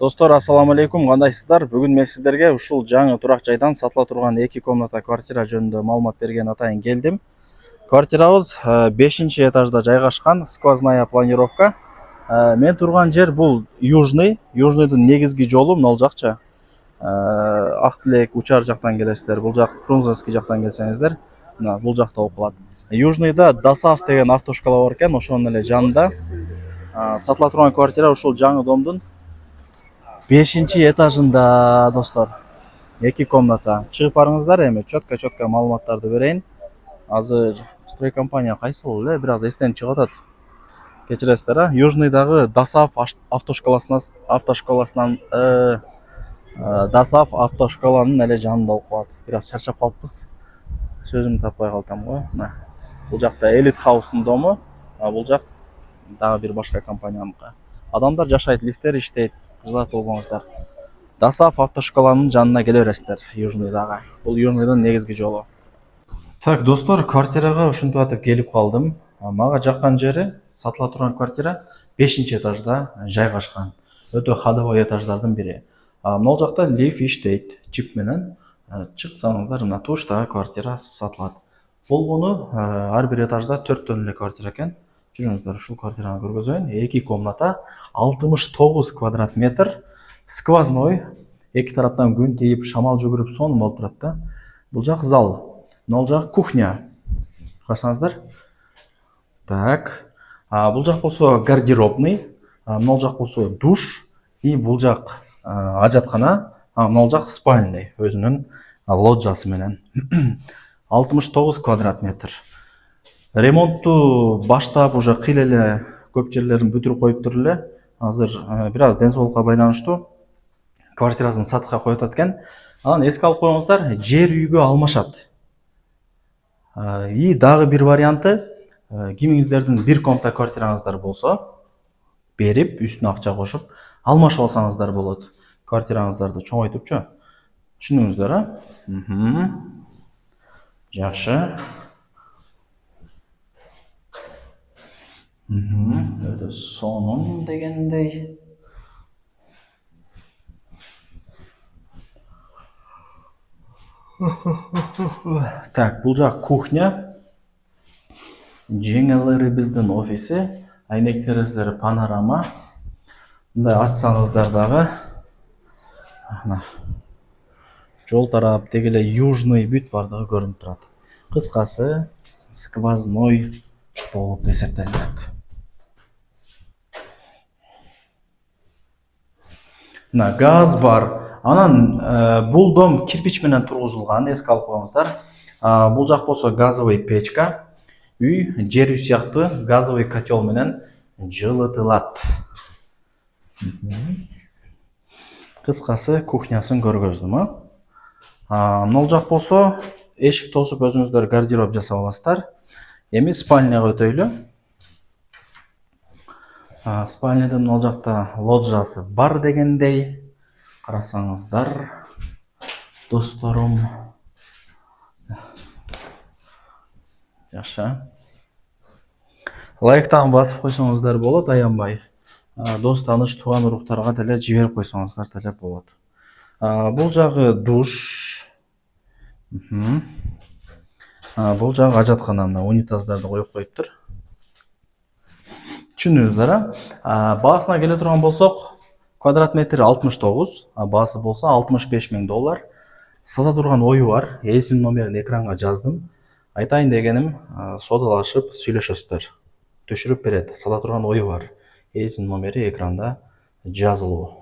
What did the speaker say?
Достор, ассаламу алейкум, кандайсыздар? Бүгүн мен сиздерге ушул жаңы турак жайдан сатыла турган 2 комната квартира жөнүндө маалымат берген атайын келдим. Квартирабыз 5-этажда жайгашкан, сквозная планировка. Мен турган жер бул Южныйдын негизги жолу могул жакча. Актилек Учар жактан келесиздер, бул жак Фрунзенский жактан келсеңиздер, мына бул жакта болуп калат. Южныйда Досав деген автошкола бар экен, ошонун эле жанында. Сатыла турган квартира ушул жаңы домдун 5-этажында, достор. 2 комната. Чыгып барыңыздар, эми чөткө маалыматтарды берейин. Азыр строй компания кайсыл эле, бир аз эстен чыгып атат. Кечиресиздер, Южныйдагы Досав автошколанын эле жанында болуп калат. Бир аз чарчап калыппыз. Сөзүмдү таппай калдым го. Мына бул жакта Элит Хаустун дому, бул жак дагы бир башка компанияныкы. Адамдар жашайт, лифттер иштейт. Кызат болбоңуздар. Досав автошколанын жанына келе бересиздер, Южныйдагы. Бул Южныйдын негизги жолу. Так, достор, квартирага ушинтип атып келип калдым. Мага жаккан жери сатыла турган квартира 5-этажда жайгашкан. Өтө ходовой этаждардын бири. Могул жакта лифт иштейт, чип менен. Чыксаңыздар, мына туштагы квартира сатылат. Болгону ар бир этажда 4төн эле квартира экен. Жүрүңүздөр, ушул квартираны көргөзөйүн. 2 комната, 69 квадрат метр, сквозной, эки тараптан күн тийип, шамал жүгүрүп сонун болуп турат да. Бул жак зал, могул жак кухня. Карасаңыздар. Так, бул жак болсо гардеробный, могул жак болсо душ, и бул жак ажаткана, могул жак спальный, өзүнүн лоджиясы менен. 69 квадрат метр. Ремонтту баштап уже кыйла эле көп жерлерин бүтүрүп коюптур эле. Азыр бир аз ден соолукка байланыштуу квартирасын сатыкка коюп атат экен. Анан эске алып коюңуздар, жер үйгө алмашат. И дагы бир варианты, кимиңиздердин бир комната квартираңыздар болсо, берип, үстүнө акча кошуп, алмашып алсаңыздар болот. Квартираңыздарды чоңойтупчу. Түшүндүңүздөр, Жакшы. Өтө сонун дегендей. Так, бул жак кухня. Жеңелерибиздин офиси, айнектериңиздер панорама. Мындай ачсаңыздар дагы, жол тарап деги эле Южный бүт бардыгы көрүнүп турат. Кыскасы, сквозной болуп эсептелет. Мына газ бар. Анан бул дом кирпич менен тургузулган, эске алып коюңуздар. Бул жак болсо газовый печка. Үй жер үй сыяктуу газовый котел менен жылытылат. Кыскасы, кухнясын көргөздүм. Могул жак болсо эшик тосуп өзүңүздөр гардероб жасап аласыздар. Эми спальняга өтөйлү. Спальнядын могул жакта лоджиясы бар дегендей. Карасаңыздар, досторум. Жакшы. Лайктан басып койсоңуздар болот, аянбай. Дос тааныш тууган уруктарга деле жиберип койсоңуздар деле болот. Бул жагы душ. Бул жагы ажаткана, мына унитаздарды коюп коюптур. Түшүндүңүздөр, баасына келе турган болсок, квадрат метри 69, баасы болсо $65,000. Сата турган ою бар, ээсинин номерин экранга жаздым. Айтайын дегеним, содалашып сүйлөшөсүздөр. Түшүрүп берет, сата турган ою бар. Ээсинин номери экранда жазылуу.